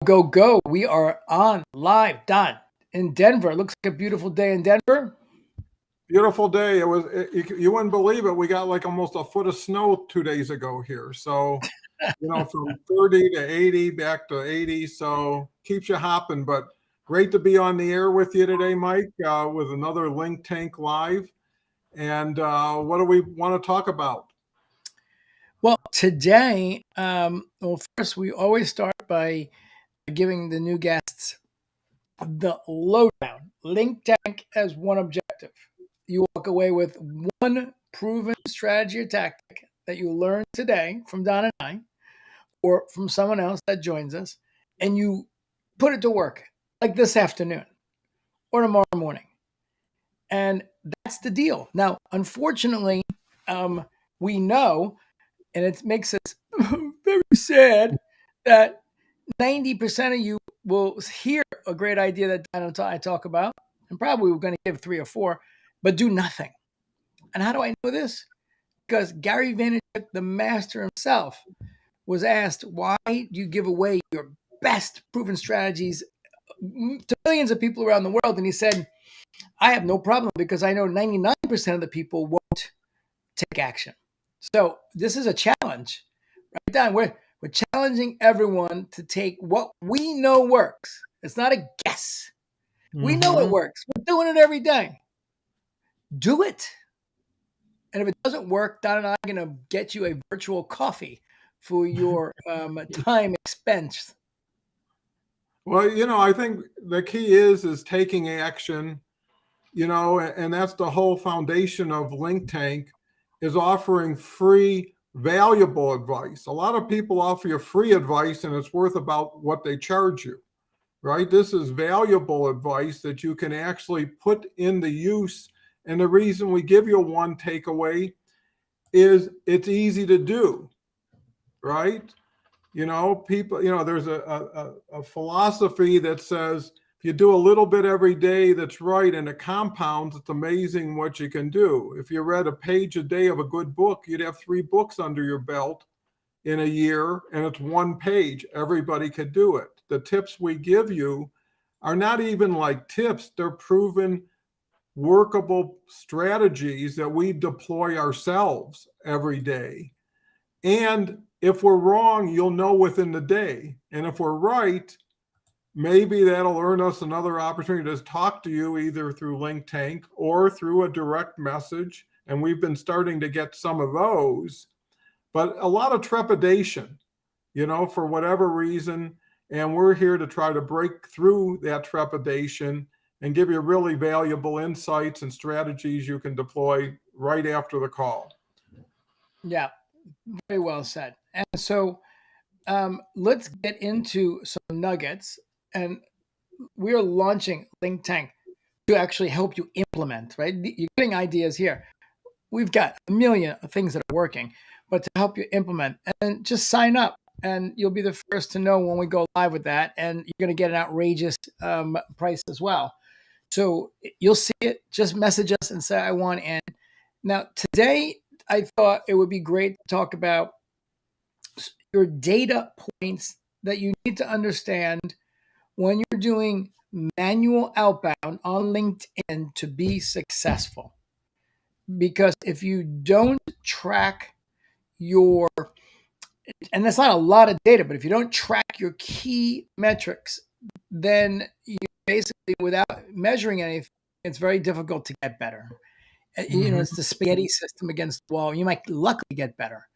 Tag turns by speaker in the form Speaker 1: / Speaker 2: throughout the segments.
Speaker 1: Go, go. We are on live, Don, in Denver. It looks like a beautiful day in Denver.
Speaker 2: Beautiful day. You wouldn't believe it. We got like almost a foot of snow 2 days ago here. So, from 30 to 80 back to 80. So keeps you hopping. But great to be on the air with you today, Mike, with another Link Tank Live. And what do we want to talk about?
Speaker 1: Well, today, first, we always start by giving the new guests the lowdown. Link Tank has one objective. You walk away with one proven strategy or tactic that you learned today from Don and I, or from someone else that joins us, and you put it to work, like this afternoon or tomorrow morning. And that's the deal. Now, unfortunately, we know, and it makes us very sad, that 90% of you will hear a great idea that Dan and I talk about, and probably we're going to give 3 or 4, but do nothing. And how do I know this? Because Gary Vaynerchuk, the master himself, was asked, why do you give away your best proven strategies to millions of people around the world? And he said, I have no problem because I know 99% of the people won't take action. So this is a challenge, right, Don? We're challenging everyone to take what we know works. It's not a guess. We know it works. We're doing it every day. Do it. And if it doesn't work, Don and I are going to get you a virtual coffee for your time expense.
Speaker 2: Well, I think the key is taking action, and that's the whole foundation of Link Tank, is offering free, valuable advice. A lot of people offer you free advice and it's worth about what they charge you, right? This is valuable advice that you can actually put into use. And the reason we give you one takeaway is it's easy to do, right? People, there's a philosophy that says if you do a little bit every day that's right and it compounds, it's amazing what you can do. If you read a page a day of a good book, you'd have 3 books under your belt in a year, and it's 1 page. Everybody could do it. The tips we give you are not even like tips, they're proven workable strategies that we deploy ourselves every day. And if we're wrong, you'll know within the day. And if we're right, maybe that'll earn us another opportunity to talk to you either through Link Tank or through a direct message. And we've been starting to get some of those, but a lot of trepidation, for whatever reason. And we're here to try to break through that trepidation and give you really valuable insights and strategies you can deploy right after the call.
Speaker 1: Yeah, very well said. And so let's get into some nuggets. And we're launching Link Tank to actually help you implement, right? You're getting ideas here. We've got a million things that are working, but to help you implement, and just sign up and you'll be the first to know when we go live with that. And you're going to get an outrageous price as well. So you'll see it. Just message us and say, I want in. Now, today, I thought it would be great to talk about your data points that you need to understand when you're doing manual outbound on LinkedIn to be successful. Because if you don't track your, and that's not a lot of data, but if you don't track your key metrics, then you basically, without measuring anything, it's very difficult to get better. It's the spaghetti system against the wall. You might luckily get better,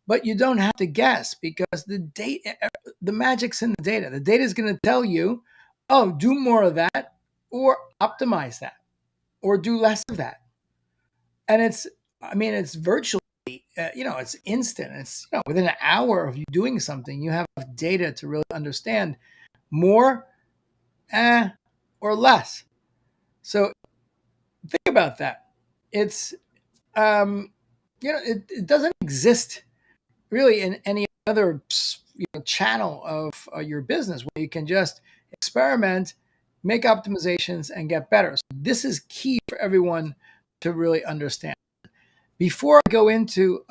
Speaker 1: but you don't have to guess because the magic's in the data. The data is going to tell you, oh, do more of that or optimize that or do less of that. And it's virtually, it's instant. It's within an hour of you doing something, you have data to really understand more or less. So think about that. It's, it doesn't exist really in any other channel of your business where you can just experiment, make optimizations, and get better. So this is key for everyone to really understand. before I go into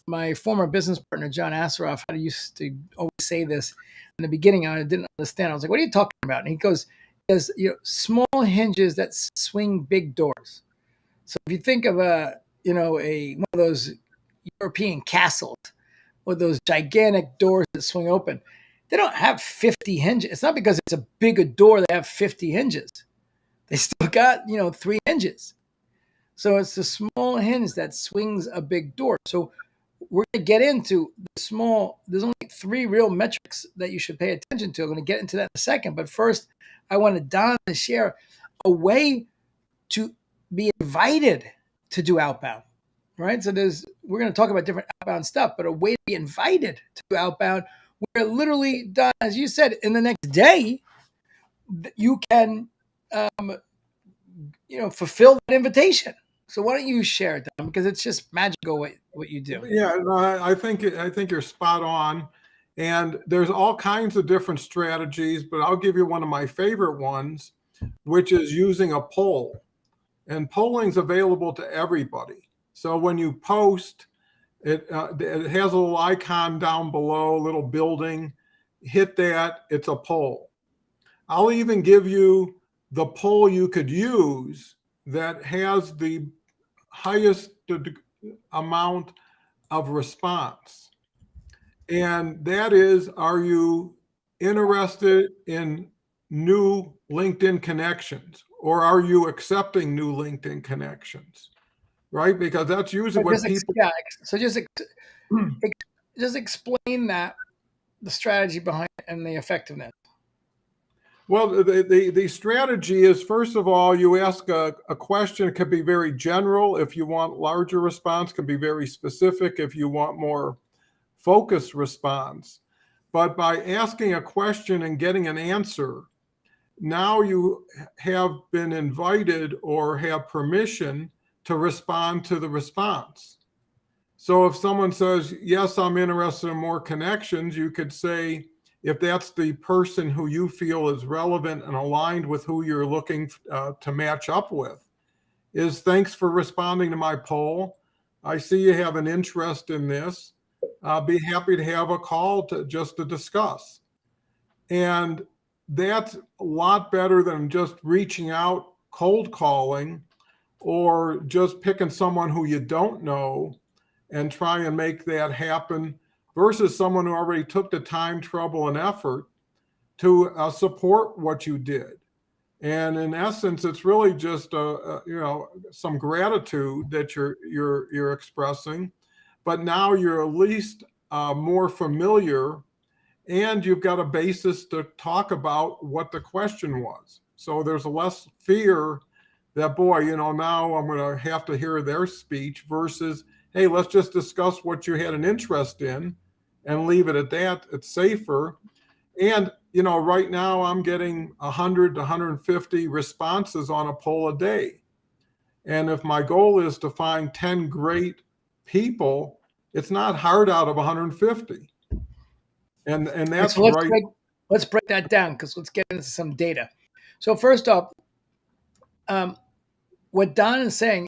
Speaker 1: my former business partner John Asseroff, I used to always say this in the beginning. I didn't understand. I was like, "What are you talking about?" And he goes, "There's small hinges that swing big doors." So if you think of a one of those European castles with those gigantic doors that swing open, they don't have 50 hinges. It's not because it's a bigger door they have 50 hinges. They still got 3 hinges. So it's the small hinge that swings a big door. So we're going to get into the small, there's only 3 real metrics that you should pay attention to. I'm going to get into that in a second. But first, I wanted Don to share a way to be invited to do outbound, right? So we're going to talk about different outbound stuff, but a way to be invited to do outbound where literally, Don, as you said, in the next day, you can, fulfill that invitation. So why don't you share it, Don? Because it's just magical what you do.
Speaker 2: Yeah, no, I think you're spot on. And there's all kinds of different strategies, but I'll give you one of my favorite ones, which is using a poll. And polling's available to everybody. So when you post, it has a little icon down below, a little building. Hit that, it's a poll. I'll even give you the poll you could use that has the highest amount of response. And that is, are you interested in new LinkedIn connections, or are you accepting new LinkedIn connections? Right? Because that's usually what people.
Speaker 1: So just explain that, the strategy behind it and the effectiveness.
Speaker 2: Well, the strategy is, first of all, you ask a question. It could be very general. If you want larger response, can be very specific if you want more focused response. But by asking a question and getting an answer, now you have been invited or have permission to respond to the response. So if someone says, yes, I'm interested in more connections, you could say, if that's the person who you feel is relevant and aligned with who you're looking to match up with, is thanks for responding to my poll. I see you have an interest in this. I'll be happy to have a call just to discuss. And that's a lot better than just reaching out, cold calling, or just picking someone who you don't know and try and make that happen, versus someone who already took the time, trouble, and effort to support what you did. And in essence, it's really just some gratitude that you're expressing, but now you're at least more familiar, and you've got a basis to talk about what the question was. So there's less fear that, boy, now I'm going to have to hear their speech, versus, hey, let's just discuss what you had an interest in and leave it at that. It's safer. And, right now I'm getting 100 to 150 responses on a poll a day. And if my goal is to find 10 great people, it's not hard out of 150. And that's
Speaker 1: so
Speaker 2: right.
Speaker 1: Let's break that down, because let's get into some data. So first off, what Don is saying,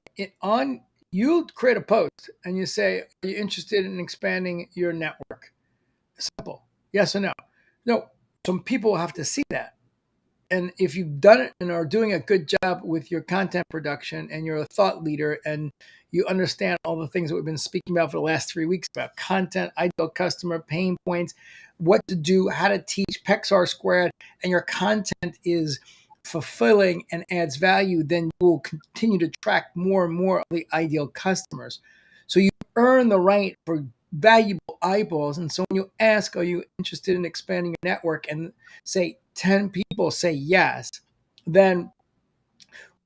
Speaker 1: you create a post and you say, are you interested in expanding your network? Simple. Yes or no? No. Some people have to see that. And if you've done it and are doing a good job with your content production, and you're a thought leader and you understand all the things that we've been speaking about for the last 3 weeks about content, ideal customer, pain points, what to do, how to teach, PEXR squared, and your content is fulfilling and adds value, then you will continue to attract more and more of the ideal customers. So you earn the right for valuable eyeballs. And so when you ask, are you interested in expanding your network, and say 10 people say yes, then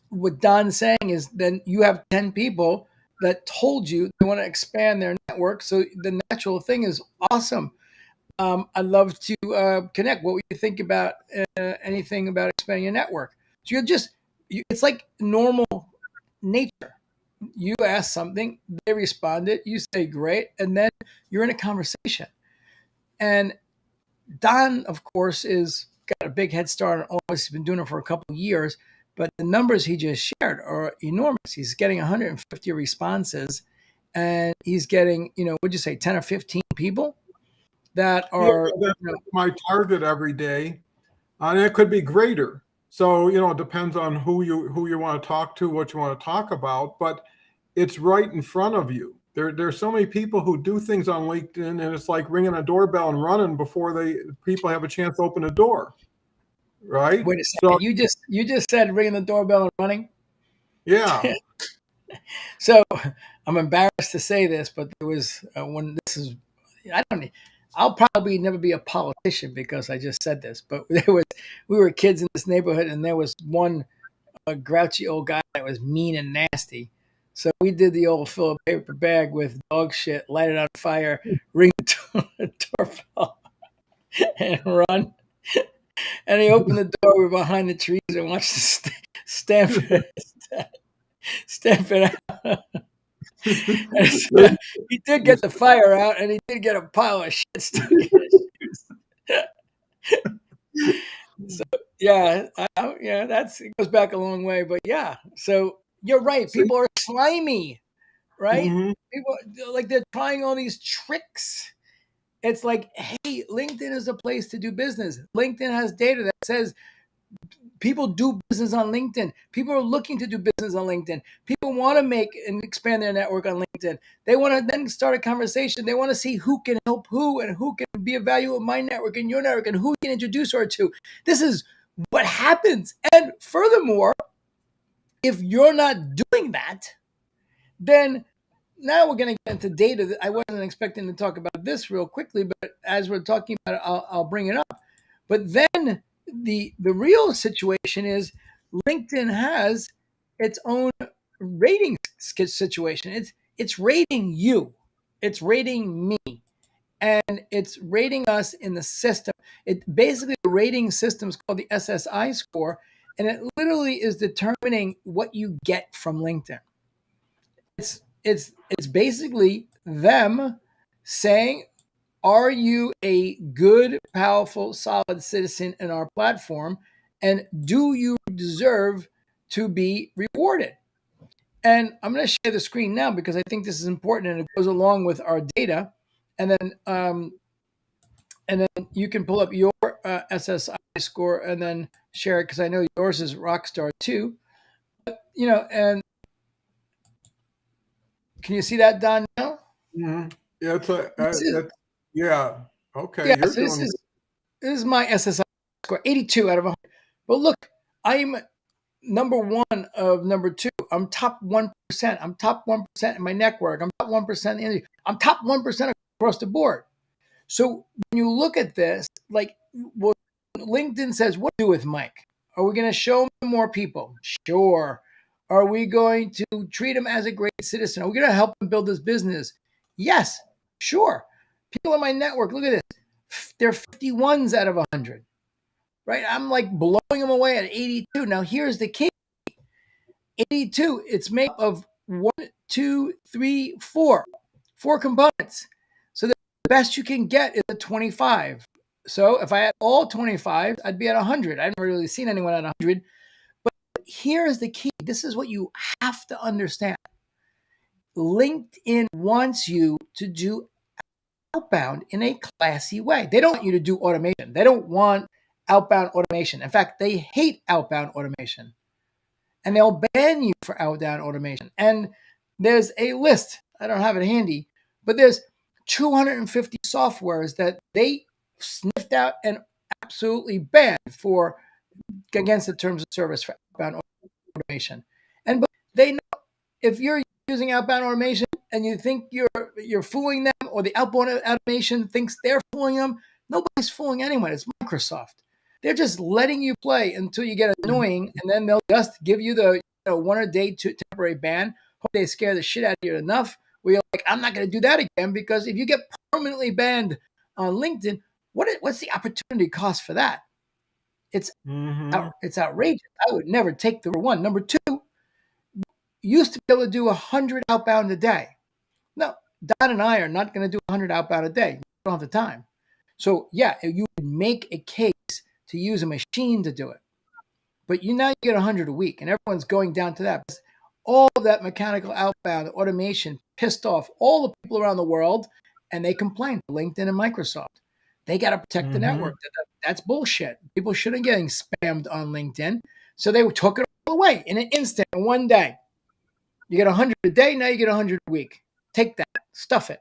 Speaker 1: what Don's saying is, then you have 10 people that told you they want to expand their network. So the natural thing is, awesome. I'd love to connect. What would you think about anything about expanding your network? So it's like normal nature. You ask something, they responded, you say great, and then you're in a conversation. And Don, of course, is got a big head start on all this. He's been doing it for a couple of years, but the numbers he just shared are enormous. He's getting 150 responses, and he's getting, what'd you say, 10 or 15 people that
Speaker 2: Yeah,
Speaker 1: are,
Speaker 2: that's my target every day, and it could be greater. So it depends on who you want to talk to, what you want to talk about, but it's right in front of you. There's so many people who do things on LinkedIn, and it's like ringing a doorbell and running before people have a chance to open a door, right?
Speaker 1: wait a
Speaker 2: So
Speaker 1: second, you just said ringing the doorbell and running.
Speaker 2: yeah.
Speaker 1: So I'm embarrassed to say this, but there was when this is, I don't, I'll probably never be a politician because I just said this, but we were kids in this neighborhood, and there was one grouchy old guy that was mean and nasty. So we did the old fill a paper bag with dog shit, light it on fire, ring the doorbell, and run. And he opened the door. We were behind the trees and watched the stamp it out. And so he did get the fire out, and he did get a pile of shit stuck in his shoes. So yeah, it goes back a long way, but yeah. So you're right.
Speaker 2: See?
Speaker 1: People are slimy, right?
Speaker 2: Hmm.
Speaker 1: People like they're trying all these tricks. It's like, hey, LinkedIn is a place to do business. LinkedIn has data that says people do business on LinkedIn. People are looking to do business on LinkedIn. People want to make and expand their network on LinkedIn. They want to then start a conversation. They want to see who can help who and who can be of value in my network and your network and who can introduce her to. This is what happens. And furthermore, if you're not doing that, then now we're going to get into data that I wasn't expecting to talk about this real quickly, but as we're talking about it, I'll bring it up. But then the real situation is LinkedIn has its own rating situation. It's rating you, it's rating me, and it's rating us in the system. It basically the rating system is called the SSI score, and it literally is determining what you get from LinkedIn. It's basically them saying, are you a good, powerful, solid citizen in our platform? And do you deserve to be rewarded? And I'm going to share the screen now because I think this is important and it goes along with our data. And then you can pull up your SSI score and then share it because I know yours is Rockstar too. And can you see that, Don? Now?
Speaker 2: Hmm. Yeah,
Speaker 1: This is
Speaker 2: yeah. Okay,
Speaker 1: yeah.
Speaker 2: you're
Speaker 1: So this
Speaker 2: doing
Speaker 1: is this is my SSI score, 82 out of 100. But look, I'm number one of number two. I'm top 1%. I'm top 1% in my network. I'm top 1% in India. I'm top 1% across the board. So when you look at this, like what LinkedIn says, what do with Mike? Are we going to show him more people? Sure. Are we going to treat him as a great citizen? Are we going to help him build his business? Yes, sure. People in my network, look at this. They're 51s out of 100, right? I'm like blowing them away at 82. Now, here's the key. 82, it's made up of one, two, three, four components. So the best you can get is a 25. So if I had all 25, I'd be at 100. I haven't really seen anyone at 100. But here's the key. This is what you have to understand. LinkedIn wants you to do outbound in a classy way. They don't want you to do automation. They don't want outbound automation. In fact, they hate outbound automation, and they'll ban you for outbound automation. And there's a list. I don't have it handy, but there's 250 softwares that they sniffed out and absolutely banned for against the terms of service for outbound automation. And they know if you're using outbound automation and you think you're fooling them, or the outbound automation thinks they're fooling them, nobody's fooling anyone. It's Microsoft. They're just letting you play until you get annoying, and then they'll just give you the one a day temporary ban. Hope they scare the shit out of you enough where you're like, I'm not going to do that again, because if you get permanently banned on LinkedIn, what's the opportunity cost for that? It's
Speaker 2: hmm
Speaker 1: it's outrageous. I would never take the one. Number two, used to be able to do 100 outbound a day. No, Don and I are not going to do 100 outbound a day. We don't have the time. So yeah, you would make a case to use a machine to do it. but you get 100 a week, and everyone's going down to that. All of that mechanical outbound automation pissed off all the people around the world, and they complained to LinkedIn and Microsoft. They got to protect the network. That's bullshit. People shouldn't getting spammed on LinkedIn. So they took it all away in an instant, in one day. You get 100 a day, now you get 100 a week. Take that, stuff it.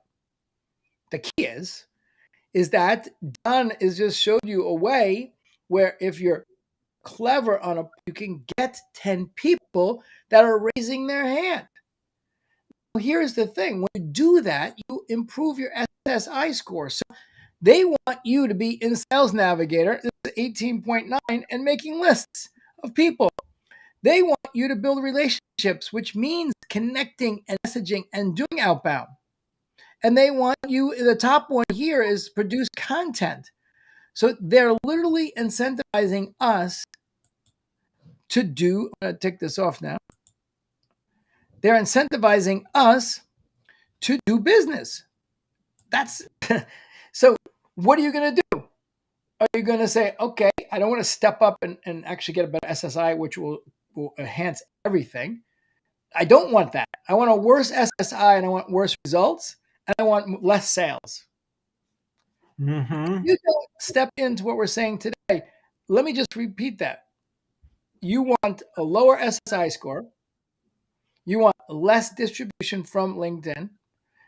Speaker 1: The key is that Don has just showed you a way where if you're clever you can get 10 people that are raising their hand. Here's the thing. When you do that, you improve your SSI score. So they want you to be in Sales Navigator, this is 18.9, and making lists of people. They want you to build relationships, which means connecting and messaging and doing outbound. And they want you, the top one here is produce content. So they're literally incentivizing us to do, I'm going to take this off now. They're incentivizing us to do business. That's so what are you going to do? Are you going to say, okay, I don't want to step up and actually get a better SSI, which will enhance everything. I don't want that. I want a worse SSI and I want worse results and I want less sales. You don't step into what we're saying today. Let me just repeat that. You want a lower SSI score. You want less distribution from LinkedIn.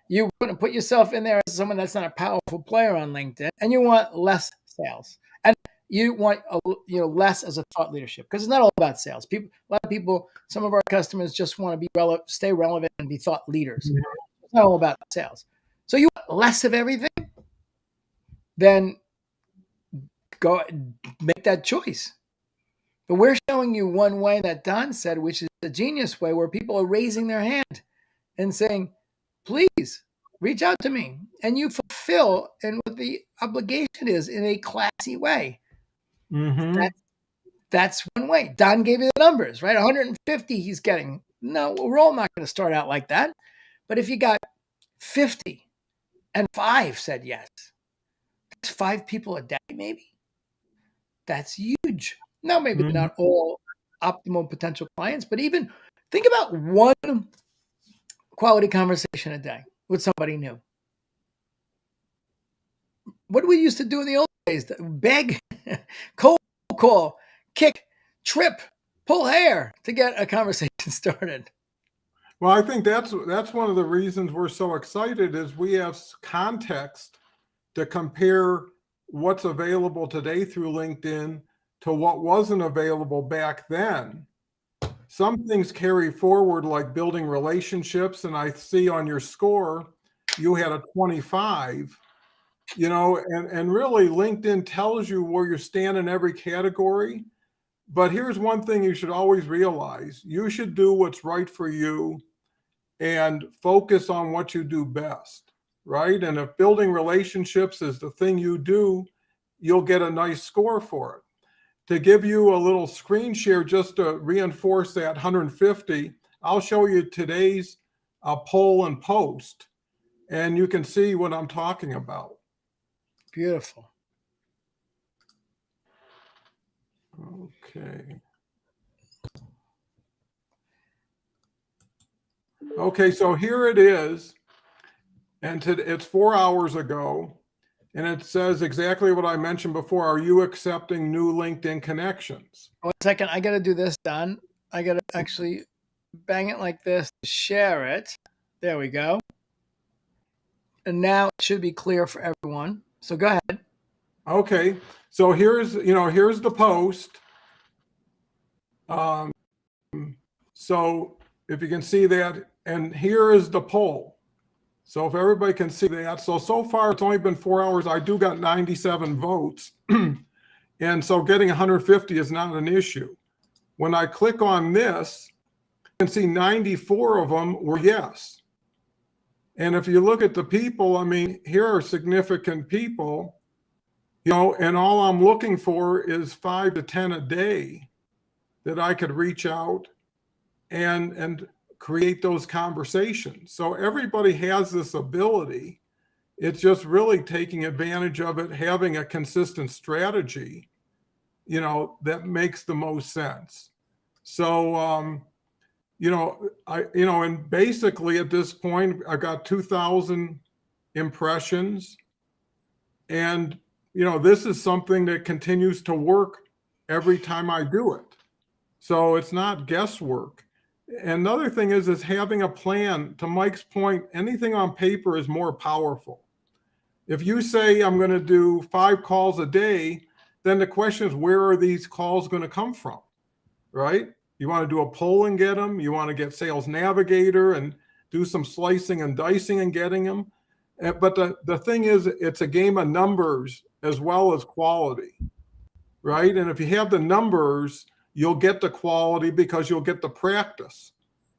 Speaker 1: You want to put yourself in there as someone that's not a powerful player on LinkedIn, and you want less sales. And you want less as a thought leadership because it's not all about sales. A lot of people, some of our customers just want to be stay relevant and be thought leaders. It's not all about sales. So you want less of everything, then go make that choice. But we're showing you one way that Don said, which is the genius way, where people are raising their hand and saying, please reach out to me. And you fulfill and what the obligation is in a classy way. That's one way. Don gave you the numbers, right? 150 he's getting. No, we're all not going to start out like that. But if you got 50 and 5 said yes, that's 5 people a day maybe. That's huge. Now, maybe not all optimal potential clients, but even think about one quality conversation a day with somebody new. What did we used to do in the old days? Beg, cold call, kick, trip, pull hair to get a conversation started.
Speaker 2: Well, I think that's one of the reasons we're so excited is we have context to compare what's available today through LinkedIn to what wasn't available back then. Some things carry forward, like building relationships, and I see on your score you had a 25. And really LinkedIn tells you where you stand in every category. But here's one thing you should always realize: you should do what's right for you and focus on what you do best, right? And if building relationships is the thing you do, you'll get a nice score for it. To give you a little screen share just to reinforce that 150, I'll show you today's poll and post, and you can see what I'm talking about.
Speaker 1: Beautiful.
Speaker 2: Okay. Okay, so here it is, and it's 4 hours ago, and it says exactly what I mentioned before. Are you accepting new LinkedIn connections?
Speaker 1: 1 second, I got to do this, Don. I got to actually bang it like this, share it. There we go. And now it should be clear for everyone. So go ahead.
Speaker 2: Okay, so here's the post. So if you can see that, and here is the poll. So if everybody can see that, so far it's only been 4 hours. I do got 97 votes. And so getting 150 is not an issue. When I click on this, you can see 94 of them were yes. And if you look at the people, I mean, here are significant people, and all I'm looking for is 5 to 10 a day that I could reach out and create those conversations. So everybody has this ability. It's just really taking advantage of it, having a consistent strategy, that makes the most sense. So, and basically at this point, I got 2,000 impressions. And, this is something that continues to work every time I do it. So it's not guesswork. Another thing is having a plan. To Mike's point, anything on paper is more powerful. If you say I'm going to do 5 calls a day, then the question is, where are these calls going to come from? Right? You want to do a poll and get them. You want to get Sales Navigator and do some slicing and dicing and getting them. But the thing is, it's a game of numbers as well as quality, right? And if you have the numbers, you'll get the quality because you'll get the practice,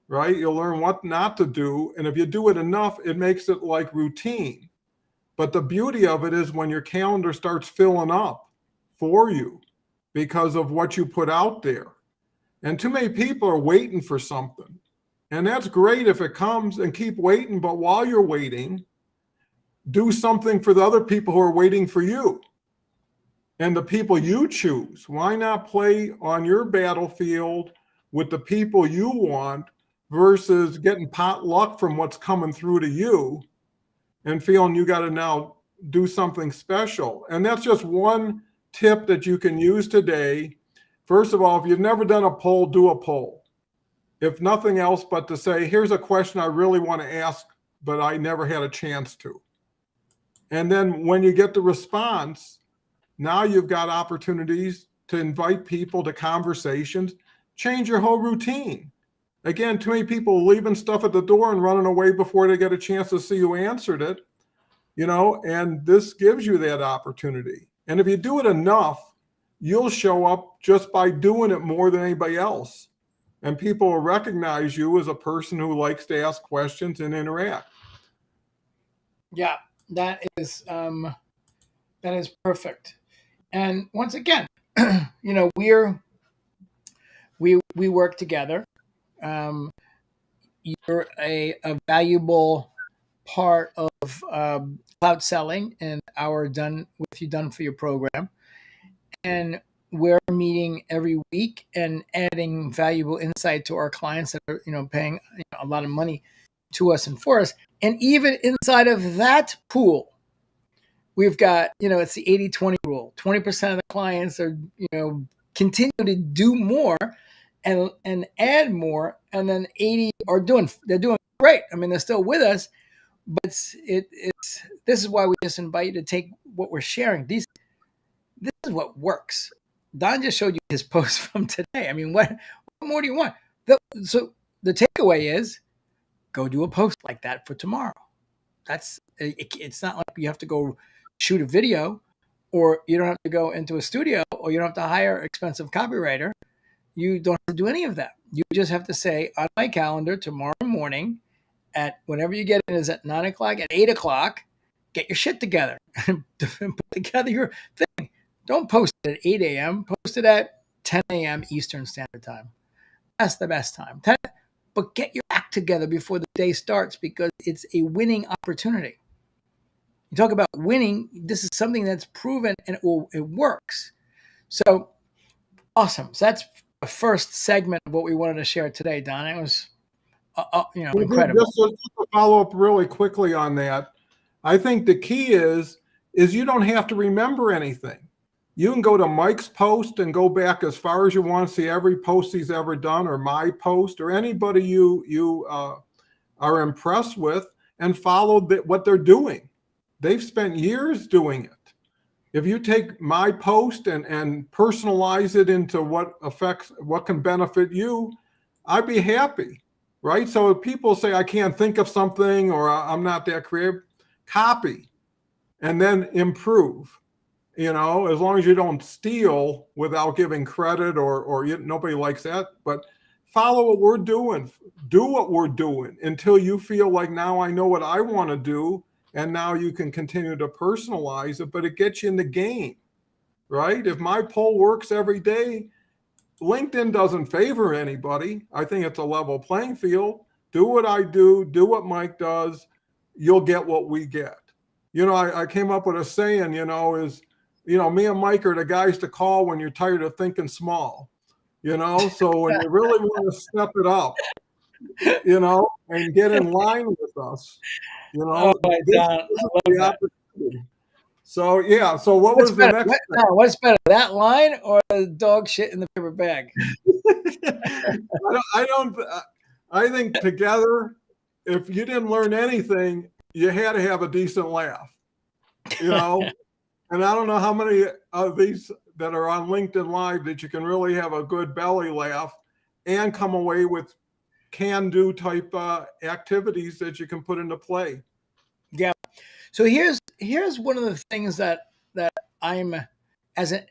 Speaker 2: right? You'll learn what not to do. And if you do it enough, it makes it like routine. But the beauty of it is when your calendar starts filling up for you because of what you put out there. And too many people are waiting for something. And that's great if it comes, and keep waiting. But while you're waiting, do something for the other people who are waiting for you and the people you choose. Why not play on your battlefield with the people you want versus getting pot luck from what's coming through to you and feeling you got to now do something special? And that's just one tip that you can use today. First of all, if you've never done a poll, do a poll. If nothing else but to say, here's a question I really want to ask, but I never had a chance to. And then when you get the response, now you've got opportunities to invite people to conversations, change your whole routine. Again, too many people leaving stuff at the door and running away before they get a chance to see who answered it, and this gives you that opportunity. And if you do it enough, you'll show up just by doing it more than anybody else. And people will recognize you as a person who likes to ask questions and interact.
Speaker 1: Yeah, that is perfect. And once again, we work together. You're a valuable part of Clout Selling and our done for your program, and we're meeting every week and adding valuable insight to our clients that are paying a lot of money to us and for us. And even inside of that pool, we've got, it's the 80-20 rule. 20% of the clients are, continue to do more and add more. And then 80 are doing great. I mean, they're still with us, but this is why we just invite you to take what we're sharing. This is what works. Don just showed you his post from today. I mean, what more do you want? So the takeaway is, go do a post like that for tomorrow. It's not like you have to go shoot a video, or you don't have to go into a studio, or you don't have to hire an expensive copywriter. You don't have to do any of that. You just have to say, on my calendar tomorrow morning at whenever you get in, is at 9 o'clock, at 8 o'clock, get your shit together and put together your thing. Don't post it at 8 a.m. Post it at 10 a.m. Eastern Standard Time. That's the best time. But get your act together before the day starts, because it's a winning opportunity. You talk about winning. This is something that's proven and it works. So awesome. So that's the first segment of what we wanted to share today, Don. It was, incredible.
Speaker 2: Just to follow up really quickly on that, I think the key is you don't have to remember anything. You can go to Mike's post and go back as far as you want to see every post he's ever done, or my post, or anybody you are impressed with, and follow what they're doing. They've spent years doing it. If you take my post and personalize it into what can benefit you, I'd be happy, right? So if people say, I can't think of something, or I'm not that creative, copy and then improve. As long as you don't steal without giving credit, or nobody likes that, but follow what we're doing. Do what we're doing until you feel like, now I know what I want to do. And now you can continue to personalize it, but it gets you in the game, right? If my poll works every day, LinkedIn doesn't favor anybody. I think it's a level playing field. Do what I do what Mike does. You'll get what we get. I came up with a saying, is me and Mike are the guys to call when you're tired of thinking small. So when you really want to step it up, and get in line with us,
Speaker 1: Oh my
Speaker 2: this
Speaker 1: God,
Speaker 2: is
Speaker 1: I love
Speaker 2: the
Speaker 1: that.
Speaker 2: opportunity. So yeah. So what
Speaker 1: What's
Speaker 2: was the
Speaker 1: better?
Speaker 2: next thing?
Speaker 1: What's better, that line or the dog shit in the paper bag?
Speaker 2: I don't. I think together, if you didn't learn anything, you had to have a decent laugh. You know, and I don't know how many of these that are on LinkedIn Live that you can really have a good belly laugh and come away with can-do type activities that you can put into play.
Speaker 1: Yeah. So here's one of the things that I'm as a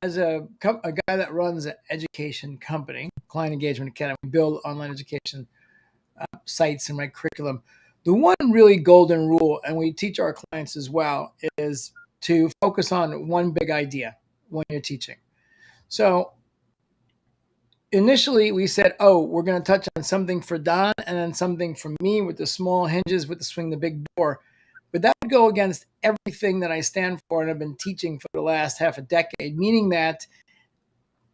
Speaker 1: a guy that runs an education company, Client Engagement Academy, we build online education sites and write curriculum. The one really golden rule, and we teach our clients as well, is to focus on one big idea when you're teaching. So initially we said, oh, we're going to touch on something for Don and then something for me with the small hinges with the swing the big door. But that would go against everything that I stand for and have been teaching for the last half a decade, meaning that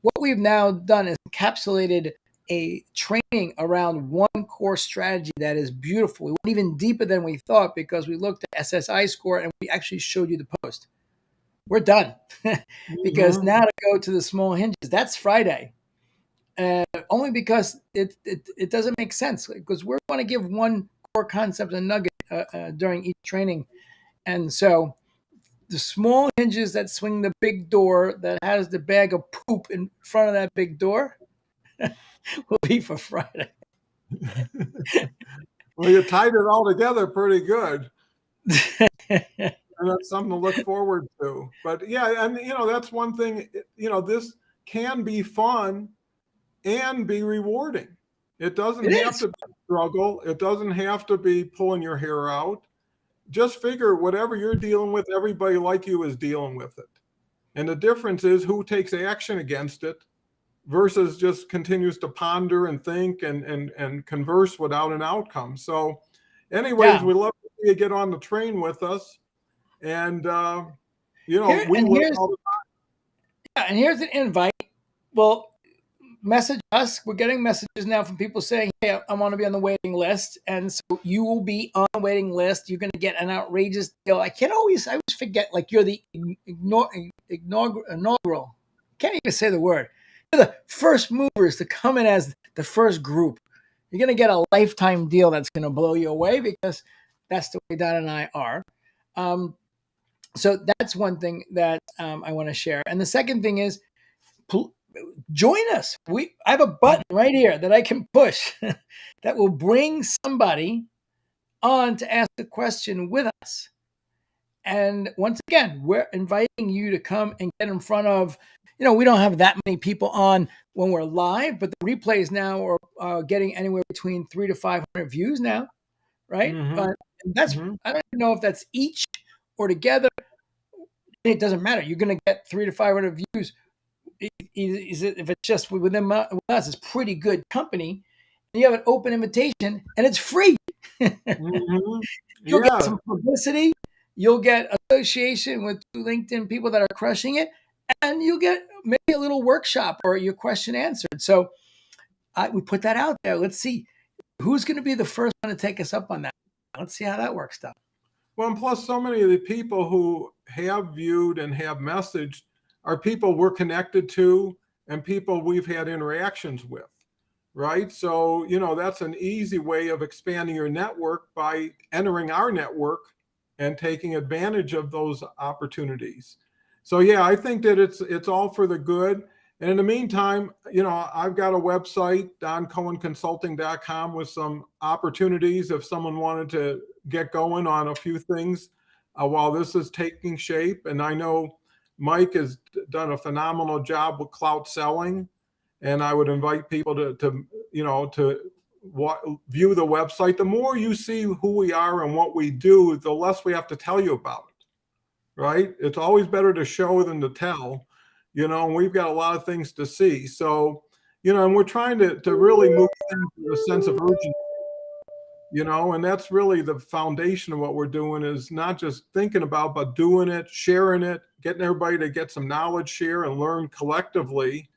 Speaker 1: what we've now done is encapsulated a training around one core strategy that is beautiful. We went even deeper than we thought because we looked at SSI score and we actually showed you the post. We're done. Because
Speaker 2: Mm-hmm.
Speaker 1: now to go to the small hinges, that's Friday. Only because it doesn't make sense, because we want to give one core concept a nugget during each training. And so the small hinges that swing the big door that has the bag of poop in front of that big door will be for Friday.
Speaker 2: Well, you tied it all together pretty good. And that's something to look forward to. But yeah, and that's one thing, this can be fun and be rewarding. It doesn't
Speaker 1: It
Speaker 2: have
Speaker 1: is.
Speaker 2: to be a struggle. It doesn't have to be pulling your hair out. Just figure whatever you're dealing with, everybody like you is dealing with it. And the difference is who takes action against it versus just continues to ponder and think and converse without an outcome. So anyways,
Speaker 1: Yeah.
Speaker 2: we love to see you get on the train with us. And
Speaker 1: Here
Speaker 2: we
Speaker 1: and
Speaker 2: learn
Speaker 1: here's
Speaker 2: all the
Speaker 1: yeah, and here's an invite. Well, message us. We're getting messages now from people saying, "Hey, I want to be on the waiting list," and so you will be on the waiting list. You're going to get an outrageous deal. I always forget. Like you're the inaugural. Can't even say the word. You're the first movers to come in as the first group. You're going to get a lifetime deal that's going to blow you away because that's the way Don and I are. Um, so that's one thing that I want to share. And the second thing is, join us. I have a button right here that I can push that will bring somebody on to ask a question with us. And once again, we're inviting you to come and get in front of, we don't have that many people on when we're live, but the replays now are getting anywhere between 300 to 500 views now, right?
Speaker 2: Mm-hmm.
Speaker 1: But that's,
Speaker 2: Mm-hmm.
Speaker 1: I don't even know if that's each or together. It doesn't matter. You're going to get 300 to 500 views. If it's just within us, it's pretty good company. You have an open invitation and it's free.
Speaker 2: Mm-hmm.
Speaker 1: You'll get
Speaker 2: Yeah.
Speaker 1: some publicity. You'll get association with LinkedIn people that are crushing it, and you'll get maybe a little workshop or your question answered. So we put that out there. Let's see who's going to be the first one to take us up on that. Let's see how that works out.
Speaker 2: Well, and plus, so many of the people who have viewed and have messaged are people we're connected to and people we've had interactions with, right? So, that's an easy way of expanding your network by entering our network and taking advantage of those opportunities. So, yeah, I think that it's all for the good. And in the meantime, I've got a website, doncohenconsulting.com, with some opportunities if someone wanted to get going on a few things while this is taking shape. And I know Mike has done a phenomenal job with Clout Selling, and I would invite people to view the website. The more you see who we are and what we do, the less we have to tell you about it, right? It's always better to show than to tell, and we've got a lot of things to see. So, and we're trying to really move things with a sense of urgency. And that's really the foundation of what we're doing, is not just thinking about, but doing it, sharing it, getting everybody to get some knowledge share and learn collectively,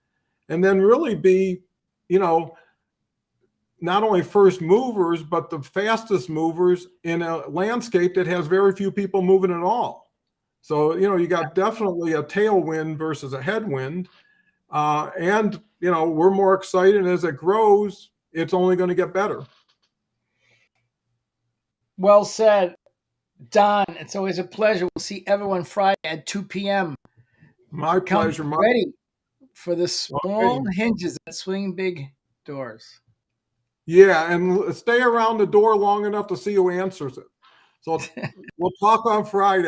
Speaker 2: and then really be, not only first movers, but the fastest movers in a landscape that has very few people moving at all. So, you got definitely a tailwind versus a headwind. And, we're more excited as it grows. It's only going to get better.
Speaker 1: Well said, Don. It's always a pleasure. We'll see everyone Friday at 2 p.m.
Speaker 2: My
Speaker 1: Come
Speaker 2: pleasure, Mike.
Speaker 1: ready for the small
Speaker 2: Okay.
Speaker 1: hinges that swing big doors.
Speaker 2: Yeah, and stay around the door long enough to see who answers it. So we'll talk on Friday.